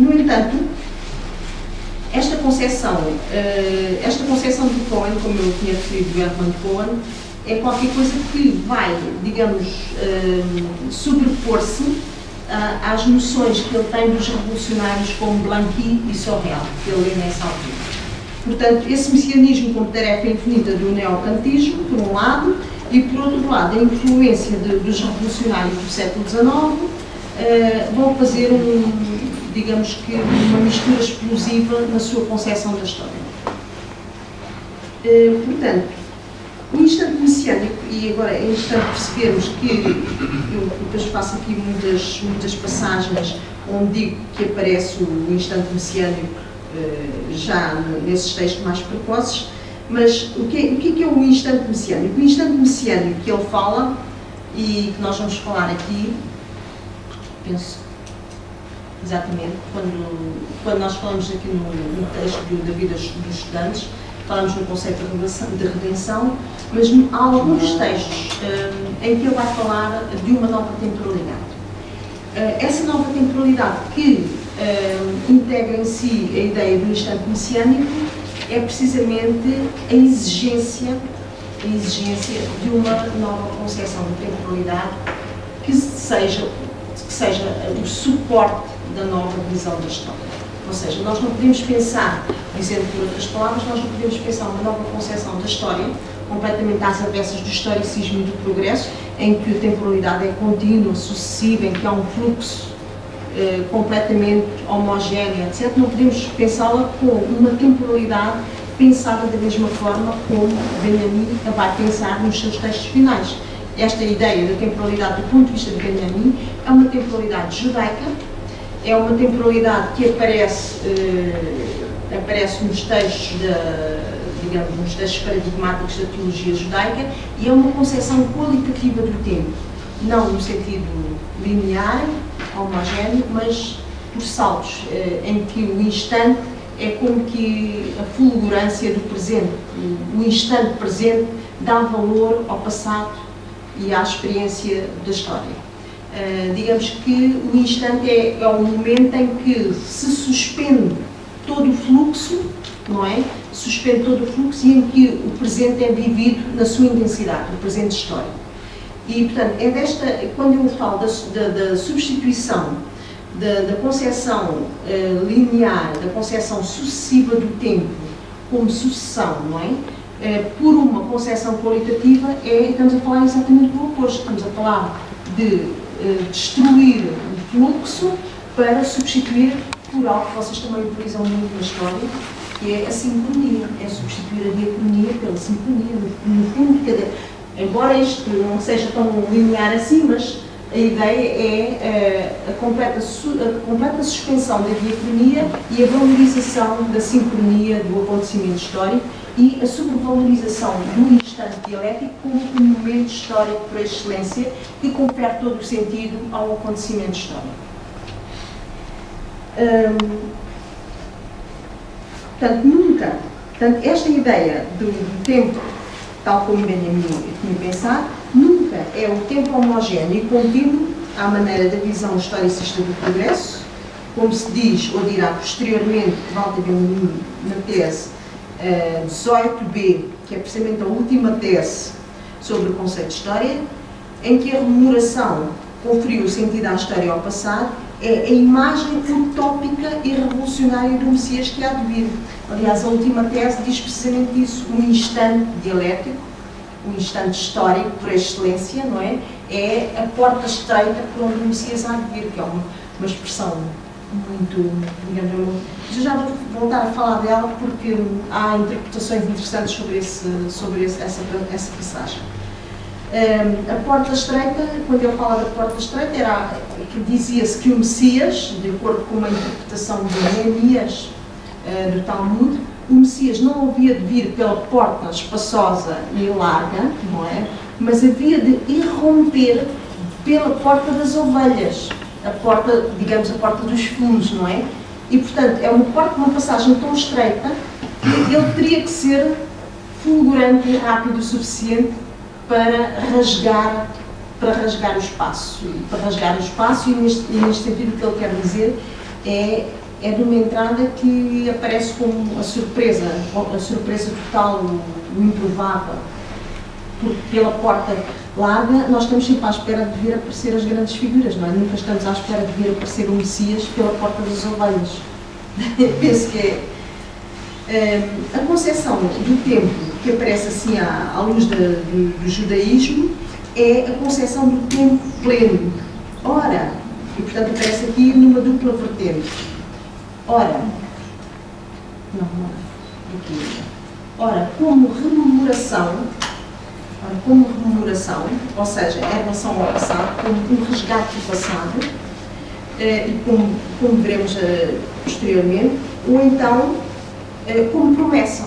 No entanto, esta concepção de Cohen, como eu tinha referido, do Hermann Cohen, é qualquer coisa que vai, digamos, sobrepor-se às noções que ele tem dos revolucionários como Blanqui e Sorel, que ele lê nessa altura. Portanto, esse messianismo como tarefa infinita do neocantismo, por um lado, e por outro lado, a influência dos revolucionários do século XIX vão fazer, digamos que, uma mistura explosiva na sua concepção da história. Portanto, o instante messiânico, e agora é importante percebermos que eu depois faço aqui muitas passagens onde digo que aparece o instante messiânico já nesses textos mais precoces, mas o que é o instante messiânico? O instante messiânico que ele fala, e que nós vamos falar aqui, penso, exatamente, quando nós falamos aqui no texto da vida dos estudantes, falamos no conceito de redenção, mas há alguns textos em que ele vai falar de uma nova temporalidade. Essa nova temporalidade que integra em si a ideia do instante messiânico é precisamente a exigência de uma nova concepção de temporalidade que seja o suporte da nova visão da história. Ou seja, nós não podemos pensar, dizendo por outras palavras, nós não podemos pensar uma nova concepção da história, completamente às avessas do historicismo e do progresso, em que a temporalidade é contínua, sucessiva, em que há um fluxo completamente homogéneo, etc. Não podemos pensá-la com uma temporalidade pensada da mesma forma como Benjamin vai pensar nos seus textos finais. Esta ideia da temporalidade, do ponto de vista de Benjamin, é uma temporalidade judaica, é uma temporalidade que aparece nos textos, digamos, nos textos paradigmáticos da teologia judaica, e é uma concepção qualitativa do tempo, não no sentido linear, homogéneo, mas por saltos, em que o instante é como que a fulgurância do presente, o instante presente dá valor ao passado e à experiência da história. Digamos que o instante é o momento em que se suspende todo o fluxo, não é? Suspende todo o fluxo e em que o presente é vivido na sua intensidade, o presente histórico. E, portanto, quando eu falo da substituição da concepção linear, da concepção sucessiva do tempo como sucessão, não é? Por uma concepção qualitativa, estamos a falar exatamente do oposto. Estamos a falar de destruir o fluxo para substituir por algo que vocês também utilizam muito na história, que é a sincronia, é substituir a diacronia pela sincronia. No fundo, embora isto não seja tão linear assim, mas a ideia é a completa suspensão da diacronia e a valorização da sincronia do acontecimento histórico e a sobrevalorização do instante dialético como um momento histórico por excelência que confere todo o sentido ao acontecimento histórico. Portanto, esta ideia do tempo, tal como Benjamin tinha pensado, nunca é o tempo homogéneo e contínuo à maneira da visão historicista do progresso, como se diz ou dirá posteriormente Walter Benjamin na tese 18b, que é precisamente a última tese sobre o conceito de história, em que a rememoração conferiu sentido à história e ao passado, é a imagem utópica e revolucionária do Messias que há de vir. Aliás, a última tese diz precisamente isso, um instante dialético, um instante histórico por excelência, não é? É a porta estreita por onde o Messias há de vir, que é uma expressão muito, digamos, eu já vou voltar a falar dela porque há interpretações interessantes sobre essa passagem. A porta estreita, quando ele fala da porta estreita, dizia-se que o Messias, de acordo com uma interpretação de Neemias do Talmud, o Messias não havia de vir pela porta espaçosa e larga, não é? Mas havia de irromper pela porta das ovelhas, a porta, digamos, a porta dos fundos, não é? E, portanto, é uma passagem tão estreita que ele teria que ser fulgurante e rápido o suficiente para rasgar o espaço. E neste sentido o que ele quer dizer é é de uma entrada que aparece como a surpresa total, o improvável. Porque pela porta larga nós estamos sempre à espera de ver aparecer as grandes figuras, não é? Nunca estamos à espera de ver aparecer o Messias pela porta das ovelhas. Penso que a concepção do tempo que aparece assim à luz do judaísmo é a concepção do tempo pleno. Ora, e portanto aparece aqui numa dupla vertente. Ora, como rememoração, ou seja, em relação ao passado, como um resgate do passado, e como veremos posteriormente, ou então como promessa,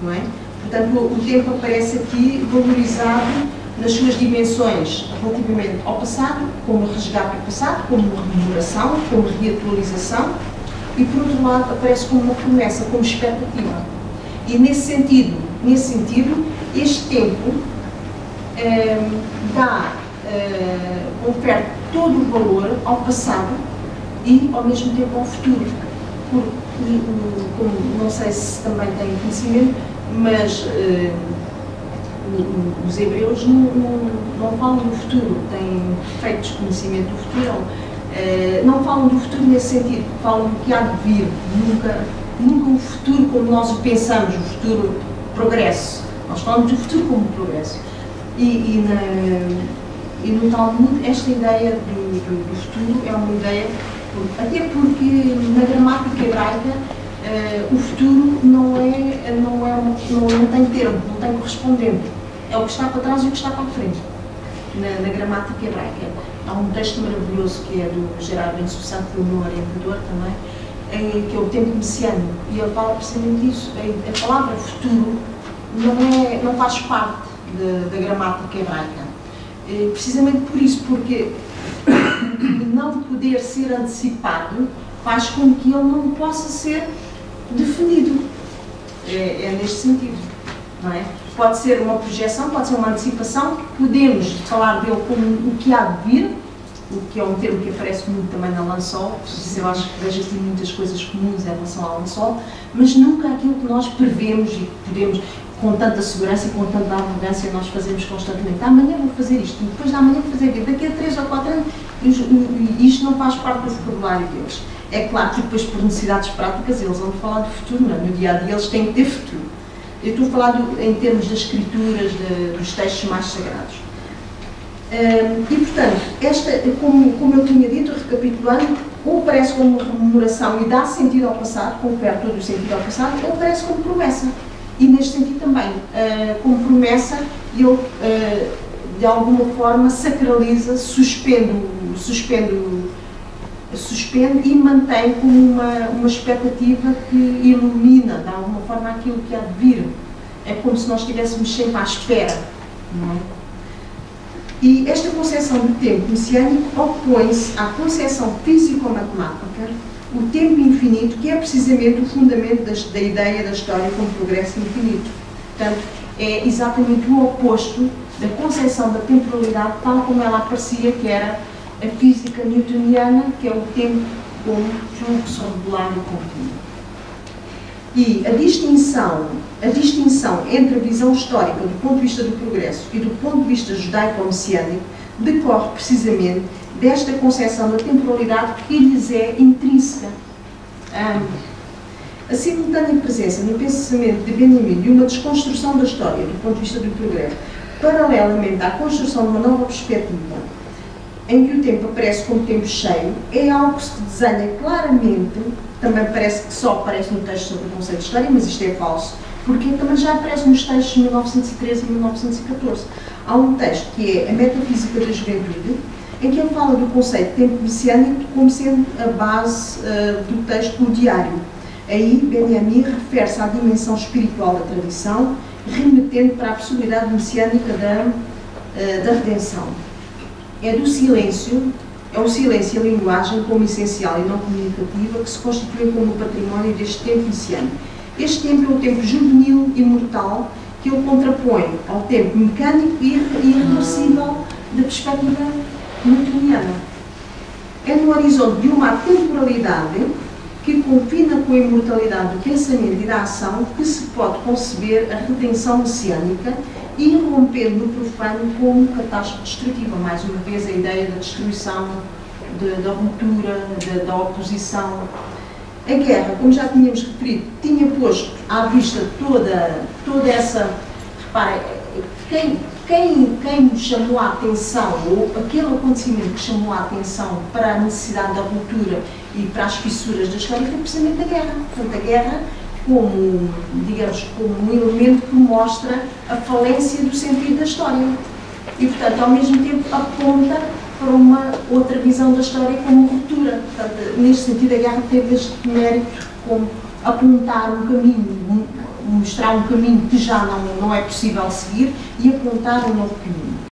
não é? Portanto, o tempo aparece aqui valorizado nas suas dimensões relativamente ao passado, como resgate do passado, como rememoração, como reatualização, e por outro lado aparece como uma promessa, como expectativa. E nesse sentido, este tempo confere todo o valor ao passado e ao mesmo tempo ao futuro. Não sei se também têm conhecimento, mas os hebreus não falam do futuro, têm perfeito desconhecimento do futuro. Não falam do futuro nesse sentido, falam do que há de vir, nunca o futuro como nós o pensamos, o futuro progresso. Nós falamos do futuro como progresso. E no Talmud, esta ideia do futuro é uma ideia, até porque na gramática hebraica o futuro não tem termo, não tem correspondente. É o que está para trás e o que está para a frente. Na gramática hebraica. Há um texto maravilhoso que é do Gerard Ben Sussan, que foi o meu orientador também, que é o tempo messiânico, e ele fala precisamente disso. A palavra futuro não faz parte da gramática hebraica. Precisamente por isso, porque não poder ser antecipado faz com que ele não possa ser definido. É neste sentido, não é? Pode ser uma projeção, pode ser uma antecipação, podemos falar dele como o que há de vir, o que é um termo que aparece muito também na Lansol, eu acho que vejo aqui muitas coisas comuns em relação à Lansol, mas nunca aquilo que nós prevemos e podemos, com tanta segurança e com tanta arrogância, nós fazemos constantemente. Amanhã vou fazer isto, depois de amanhã vou fazer aquilo, daqui a 3 ou 4 anos, isto não faz parte do vocabulário deles. É claro que depois, por necessidades práticas, eles vão falar do futuro, não é? No dia a dia eles têm que ter futuro. Eu estou a falar em termos das escrituras, dos textos mais sagrados. E, portanto, como eu tinha dito, recapitulando, ou parece como uma rememoração e dá sentido ao passado, confere todo o sentido ao passado, ou parece como promessa. E neste sentido também, como promessa, ele de alguma forma sacraliza, suspende e mantém como uma expectativa que ilumina de alguma forma aquilo que há de vir. É como se nós estivéssemos sempre à espera, não é? E esta concepção do tempo messiânico opõe-se à concepção físico-matemática, o tempo infinito, que é precisamente o fundamento da ideia da história como progresso infinito. Portanto, é exatamente o oposto da concepção da temporalidade tal como ela aparecia, que era a física newtoniana, que é o tempo como fluxo regular e contínuo. E a distinção entre a visão histórica do ponto de vista do progresso e do ponto de vista judaico-messiânico decorre precisamente desta concepção da temporalidade que lhes é intrínseca. A simultânea presença no pensamento de Benjamin de uma desconstrução da história do ponto de vista do progresso, paralelamente à construção de uma nova perspectiva, em que o tempo aparece como tempo cheio, é algo que se desenha claramente, também parece que só aparece no texto sobre o conceito de história, mas isto é falso, porque também já aparece nos textos de 1913 e 1914. Há um texto que é a Metafísica da Juventude, em que ele fala do conceito de tempo messiânico como sendo a base do texto do diário. Aí, Benjamin refere-se à dimensão espiritual da tradição, remetendo para a possibilidade messiânica da redenção. É o silêncio e a linguagem como essencial e não comunicativa que se constituem como o património deste tempo messiânico. Este tempo é o tempo juvenil e mortal que ele contrapõe ao tempo mecânico e irreversível da perspectiva newtoniana. É no horizonte de uma temporalidade que que combina com a imortalidade do pensamento e da ação que se pode conceber a redenção messiânica, irrompendo no profano como catástrofe destrutiva. Mais uma vez a ideia da destruição, da ruptura, da oposição. A guerra, como já tínhamos referido, tinha posto à vista toda essa... Reparem, quem nos chamou a atenção, ou aquele acontecimento que chamou a atenção para a necessidade da ruptura e para as fissuras da história foi precisamente a guerra. Portanto, a guerra como, digamos, como um elemento que mostra a falência do sentido da história. E, portanto, ao mesmo tempo aponta para uma outra visão da história como ruptura. Portanto, neste sentido, a guerra teve este mérito como apontar um caminho, mostrar um caminho que já não é possível seguir e apontar um novo caminho.